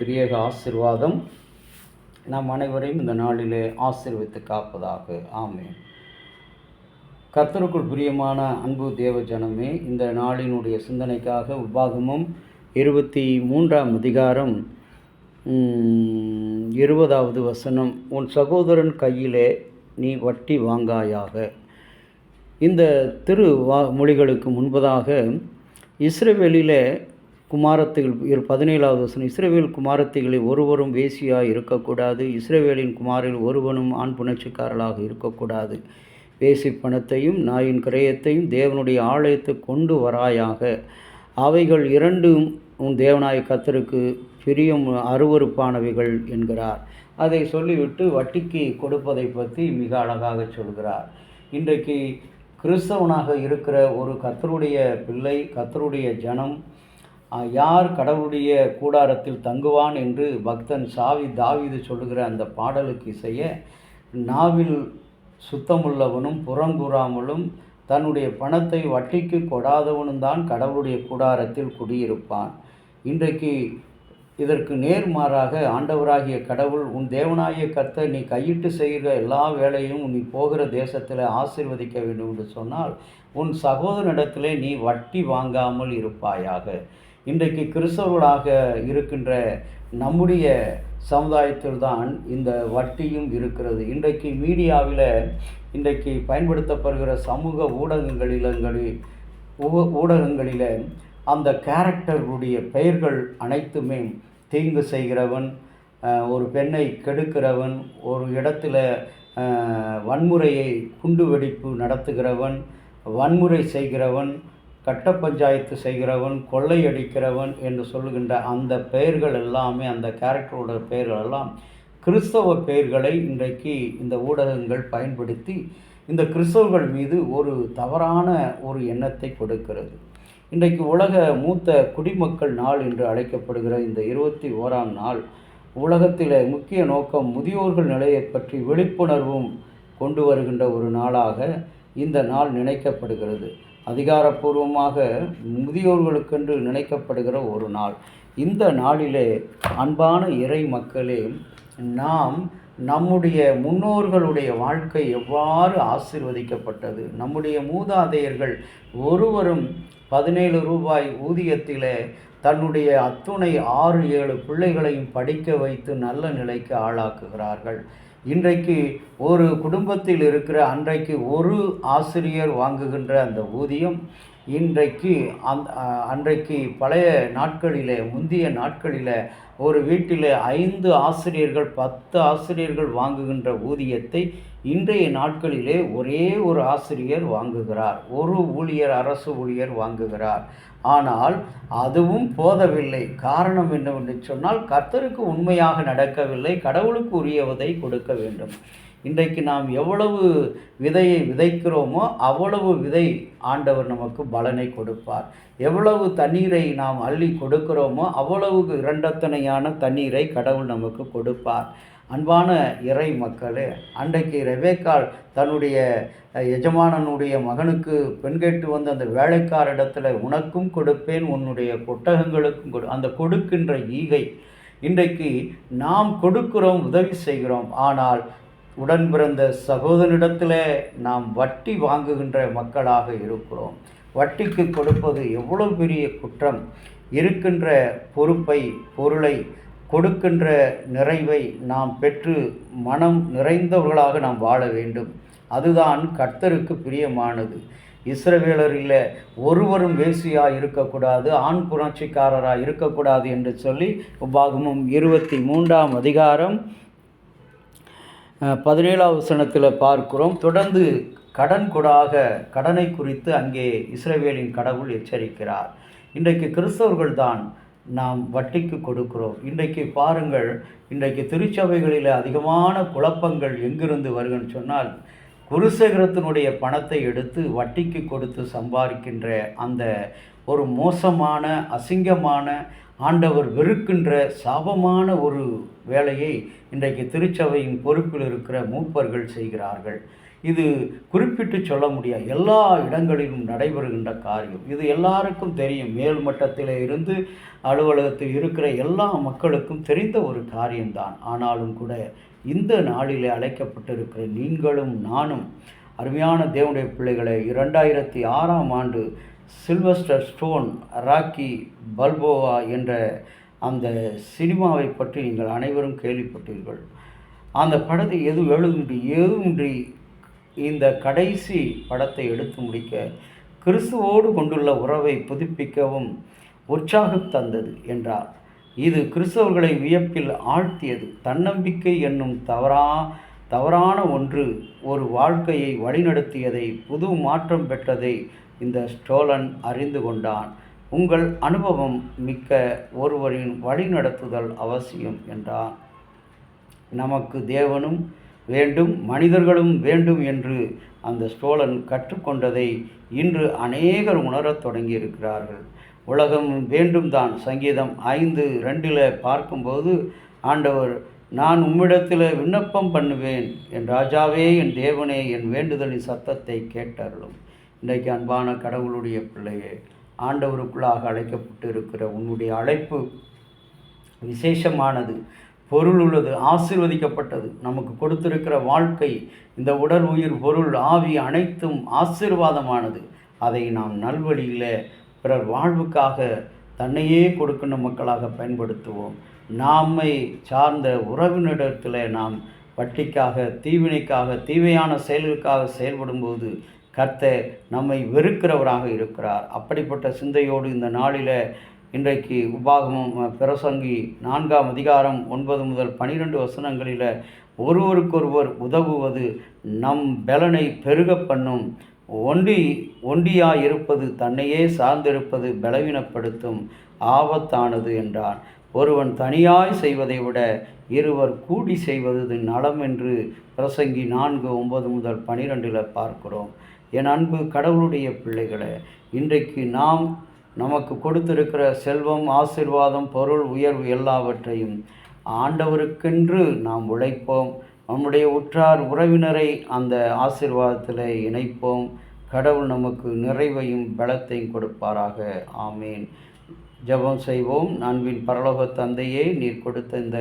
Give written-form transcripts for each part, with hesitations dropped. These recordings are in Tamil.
திரியேக ஆசீர்வாதம் நம் அனைவரையும் இந்த நாளிலே ஆசீர்வித்து காப்பதாக. ஆமென். கர்த்தருக்குள் பிரியமான அன்பு தேவ ஜனமே, இந்த நாளினுடைய சிந்தனைக்காக உபாகமம் 23ஆம் அதிகாரம் 20வது வசனம், உன் சகோதரன் கையிலே நீ வட்டி வாங்காயாக. இந்த மொழிகளுக்கு முன்பதாக இஸ்ரவேலிலே குமாரத்திகள் 17வது வசனம், இஸ்ரவேல் குமாரத்திகளில் ஒருவரும் வேசியாய் இருக்கக்கூடாது, இஸ்ரவேலின் குமாரில் ஒருவனும் ஆண் புணர்ச்சிக்காரர்களாக இருக்கக்கூடாது, வேசி பணத்தையும் நாயின் கிரயத்தையும் தேவனுடைய ஆலயத்தை கொண்டு வராயாக, அவைகள் இரண்டும் உன் தேவனாய கர்த்தருக்கு பிரியம் அருவருப்பானவைகள் என்கிறார். அதை சொல்லிவிட்டு வட்டிக்கு கொடுப்பதை பற்றி மிக அழகாக சொல்கிறார். இன்றைக்கு கிறிஸ்தவனாக இருக்கிற ஒரு கர்த்தருடைய பிள்ளை, கர்த்தருடைய ஜனம், யார் கடவுளுடைய கூடாரத்தில் தங்குவான் என்று பக்தன் தாவீது சொல்லுகிற அந்த பாடலுக்கு இசைய, நாவில் சுத்தமுள்ளவனும் புறங்கூறாமலும் தன்னுடைய பணத்தை வட்டிக்கு கொடாதவனும் தான் கடவுளுடைய கூடாரத்தில் குடியிருப்பான். இன்றைக்கு இதற்கு நேர்மாறாக ஆண்டவராகிய கடவுள், உன் தேவனாகிய கர்த்தர் நீ கையிட்டு செய்கிற எல்லா வேலையும் நீ போகிற தேசத்தில் ஆசீர்வதிக்க வேண்டும் என்று சொன்னால், உன் சகோதரனிடத்திலே நீ வட்டி வாங்காமல் இருப்பாயாக. இன்றைக்கு கிறிஸ்தவர்களாக இருக்கின்ற நம்முடைய சமுதாயத்தில் தான் இந்த வட்டியும் இருக்கிறது. இன்றைக்கு மீடியாவில் இன்றைக்கு பயன்படுத்தப்படுகிற சமூக ஊடகங்களில் அந்த கேரக்டர்களுடைய பெயர்கள் அனைத்துமே தீங்கு செய்கிறவன், ஒரு பெண்ணை கெடுக்கிறவன், ஒரு இடத்துல வன்முறையை குண்டுவெடிப்பு நடத்துகிறவன், வன்முறை செய்கிறவன், கட்ட பஞ்சாயத்து செய்கிறவன், கொள்ளையடிக்கிறவன் என்று சொல்லுகின்ற அந்த பெயர்கள் எல்லாமே, அந்த கேரக்டரோட பெயர்கள் எல்லாம் கிறிஸ்தவ பெயர்களை இன்றைக்கு இந்த ஊடகங்கள் பயன்படுத்தி இந்த கிறிஸ்தவர்கள் மீது ஒரு தவறான ஒரு எண்ணத்தை கொடுக்கிறது. இன்றைக்கு உலக மூத்த குடிமக்கள் நாள் என்று அழைக்கப்படுகிற இந்த 21ஆம் நாள் உலகத்தில் முக்கிய நோக்கம் முதியோர்கள் நிலையை பற்றி விழிப்புணர்வும் கொண்டு வருகின்ற ஒரு நாளாக இந்த நாள் நினைக்கப்படுகிறது. அதிகாரப்பூர்வமாக முதியோர்களுக்கென்று நினைக்கப்படுகிற ஒரு நாள். இந்த நாளிலே அன்பான இறை மக்களே, நாம் நம்முடைய முன்னோர்களுடைய வாழ்க்கை எவ்வாறு ஆசீர்வதிக்கப்பட்டது, நம்முடைய மூதாதையர்கள் ஒருவரும் 17 ரூபாய் ஊதியத்தில் தன்னுடைய அத்துணை 6-7 பிள்ளைகளையும் படிக்க வைத்து நல்ல நிலைக்கு ஆளாக்குகிறார்கள். இன்றைக்கு ஒரு குடும்பத்தில் இருக்கிற அன்றைக்கு ஒரு ஆசிரியர் வாங்குகின்ற அந்த ஊதியம் அன்றைக்கு பழைய நாட்களில், முந்தைய நாட்களில் ஒரு வீட்டில் 5 ஆசிரியர்கள் 10 ஆசிரியர்கள் வாங்குகின்ற ஊதியத்தை இன்றைய நாட்களிலே ஒரே ஒரு ஆசிரியர் வாங்குகிறார், ஒரு ஊழியர், அரசு ஊழியர் வாங்குகிறார். ஆனால் அதுவும் போதவில்லை. காரணம் என்னவென்று சொன்னால், கர்த்தருக்கு உண்மையாக நடக்கவில்லை, கடவுளுக்கு உரியவதை கொடுக்க வேண்டும். இன்றைக்கு நாம் எவ்வளவு விதையை விதைக்கிறோமோ அவ்வளவு விதை ஆண்டவர் நமக்கு பலனை கொடுப்பார். எவ்வளவு தண்ணீரை நாம் அள்ளி கொடுக்கிறோமோ அவ்வளவு இரண்டத்தனையான தண்ணீரை கடவுள் நமக்கு கொடுப்பார். அன்பான இறை மக்களே, அன்றைக்கு ரெபேக்காள் தன்னுடைய எஜமானனுடைய மகனுக்கு பெண் கேட்டு வந்த அந்த வேலைக்காரிடத்தில், உனக்கும் கொடுப்பேன், உன்னுடைய ஒட்டகங்களுக்கும் அந்த கொடுக்கின்ற ஈகை. இன்றைக்கு நாம் கொடுக்கிறோம், உதவி செய்கிறோம், ஆனால் உடன் பிறந்த சகோதரனிடத்தில் நாம் வட்டி வாங்குகின்ற மக்களாக இருக்கிறோம். வட்டிக்கு கொடுப்பது எவ்வளவு பெரிய குற்றம். இருக்கின்ற பொருளை கொடுக்கின்ற நிறைவை நாம் பெற்று மனம் நிறைந்தவர்களாக நாம் வாழ வேண்டும். அதுதான் கர்த்தருக்கு பிரியமானது. இஸ்ரவேலரில் ஒருவரும் வேசியாக இருக்கக்கூடாது, ஆண் புணர்ச்சிக்காரராக இருக்கக்கூடாது என்று சொல்லி உபாகமம் 23ஆம் அதிகாரம் 17வது வசனத்தில் பார்க்கிறோம். தொடர்ந்து கடனை குறித்து அங்கே இஸ்ரவேலின் கடவுள் எச்சரிக்கிறார். இன்றைக்கு கிறிஸ்தவர்கள் தான் நாம் வட்டிக்கு கொடுக்கிறோம். இன்றைக்கு பாருங்கள், இன்றைக்கு திருச்சபைகளில் அதிகமான குழப்பங்கள் எங்கிருந்து வருதுன்னு சொன்னால், குருசேகரத்தினுடைய பணத்தை எடுத்து வட்டிக்கு கொடுத்து சம்பாதிக்கின்ற அந்த ஒரு மோசமான, அசிங்கமான, ஆண்டவர் வெறுக்கின்ற சாபமான ஒரு வேலையை இன்றைக்கு திருச்சபையின் பொறுப்பில் இருக்கிற மூப்பர்கள் செய்கிறார்கள். இது குறிப்பிட்டு சொல்ல முடியாது. எல்லா இடங்களிலும் நடைபெறுகின்ற காரியம். இது எல்லாருக்கும் தெரியும். மேல் மட்டத்தில் இருந்து அலுவலகத்தில் இருக்கிற எல்லா மக்களுக்கும் தெரிந்த ஒரு காரியம்தான். ஆனாலும் கூட இந்த நாளிலே அழைக்கப்பட்டிருக்கிற நீங்களும் நானும் அருமையான தேவனுடைய பிள்ளைகளை 2006ஆம் ஆண்டு சில்வஸ்டர் ஸ்டோன் ராக்கி பல்போவா என்ற அந்த சினிமாவை பற்றி நீங்கள் அனைவரும் கேள்விப்பட்டீர்கள். அந்த படத்தை எதுவுமின்றி இந்த கடைசி படத்தை எடுத்து முடிக்க கிறிஸ்துவோடு கொண்டுள்ள உறவை புதுப்பிக்கவும் உற்சாகம் தந்தது என்றார். இது கிறிஸ்தவர்களை வியப்பில் ஆழ்த்தியது. தன்னம்பிக்கை என்னும் தவறான ஒன்று ஒரு வாழ்க்கையை வழிநடத்தியதை, புது மாற்றம் பெற்றதை இந்த ஸ்டோலன் அறிந்து கொண்டான். உங்கள் அனுபவம் மிக்க ஒருவரின் வழிநடத்துதல் அவசியம் என்றார். நமக்கு தேவனும் வேண்டும், மனிதர்களும் வேண்டும் என்று அந்த ஸ்டோலன் கற்றுக்கொண்டதை இன்று அநேகர் உணரத் தொடங்கியிருக்கிறார்கள். உலகம் வேண்டும் தான். சங்கீதம் 5:2 பார்க்கும்போது ஆண்டவர், நான் உம்மிடத்தில் விண்ணப்பம் பண்ணுவேன், என் ராஜாவே, என் தேவனே, என் வேண்டுதலின் சத்தத்தை கேட்டருளும். இன்றைக்கு அன்பான கடவுளுடைய பிள்ளையே, ஆண்டவருக்குள்ளாக அழைக்கப்பட்டு இருக்கிற உன்னுடைய அழைப்பு விசேஷமானது, பொருள் உள்ளது, ஆசீர்வதிக்கப்பட்டது. நமக்கு கொடுத்திருக்கிற வாழ்க்கை, இந்த உடல், உயிர், பொருள், ஆவி அனைத்தும் ஆசீர்வாதமானது. அதை நாம் நல்வழியில் பிறர் வாழ்வுக்காக தன்னையே கொடுக்கின்ற மக்களாக பயன்படுத்துவோம். நம்மை சார்ந்த உறவினரிடத்தில் நாம் வட்டிக்காக, தீவினைக்காக, தீமையான செயல்களுக்காக செயல்படும்போது கர்த்தர் நம்மை வெறுக்கிறவராக இருக்கிறார். அப்படிப்பட்ட சிந்தையோடு இந்த நாளில் இன்றைக்கு உபாகமம் பிரசங்கி 4ஆம் அதிகாரம் 9 முதல் 12 வசனங்களில் ஒருவருக்கொருவர் உதவுவது நம் பலனை பெருக பண்ணும். ஒண்டியாயிருப்பது தன்னையே சார்ந்திருப்பது பலவீனப்படுத்தும், ஆபத்தானது என்றான். ஒருவன் தனியாய் செய்வதை விட இருவர் கூடி செய்வது நலம் என்று பிரசங்கி 4:9 முதல் 12 பார்க்கிறோம். என் அன்பு கடவுளுடைய பிள்ளைகளை, இன்றைக்கு நமக்கு கொடுத்திருக்கிற செல்வம், ஆசீர்வாதம், பொருள், உயர்வு எல்லாவற்றையும் ஆண்டவருக்கென்று நாம் உழைப்போம். நம்முடைய உற்றார் உறவினரை அந்த ஆசீர்வாதத்தில் இணைப்போம். கடவுள் நமக்கு நிறைவையும் பலத்தையும் கொடுப்பாராக. ஆமீன். ஜெபம் செய்வோம். அன்பின் பரலோக தந்தையே, நீர் கொடுத்த இந்த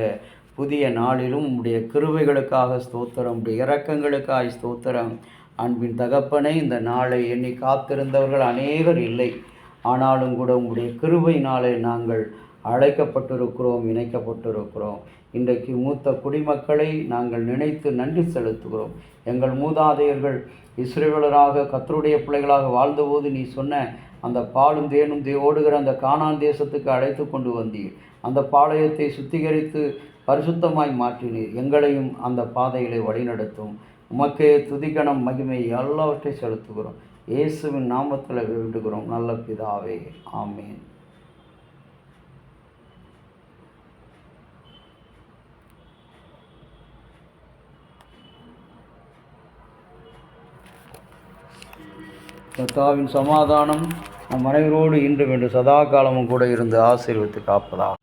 புதிய நாளிலும் உம்முடைய கிருபைகளுக்காக ஸ்தோத்திரம், உம்முடைய இரக்கங்களுக்காக ஸ்தோத்திரம். அன்பின் தகப்பனே, இந்த நாளை எண்ணி காத்திருந்தவர்கள் அநேகர் இல்லை. ஆனாலும் கூட உம்முடைய கிருபையினாலே நாங்கள் அழைக்கப்பட்டிருக்கிறோம், இணைக்கப்பட்டிருக்கிறோம். இன்றைக்கு மூத்த குடிமக்களை நாங்கள் நினைத்து நன்றி செலுத்துகிறோம். எங்கள் மூதாதையர்கள் இஸ்ரவேலராக கர்த்தருடைய பிள்ளைகளாக வாழ்ந்தபோது நீ சொன்ன அந்த பாலும் தேனும் ஓடுகிற அந்த கானான் தேசத்துக்கு அழைத்து கொண்டு வந்தீர். அந்த பாளையத்தை சுத்திகரித்து பரிசுத்தமாய் மாற்றினீர். எங்களையும் அந்த பாதையிலே வழிநடத்தும். உமக்கே துதிகணம், மகிமை எல்லாவற்றை செலுத்துகிறோம். இயேசுவின் நாமத்தில் வேண்டுகிறோம் நல்ல பிதாவே. ஆமீன். கர்த்தாவின் சமாதானம் நம் அனைவரோடு இன்று வென்று சதா காலமும் கூட இருந்து ஆசீர்வதித்து காப்பதாக.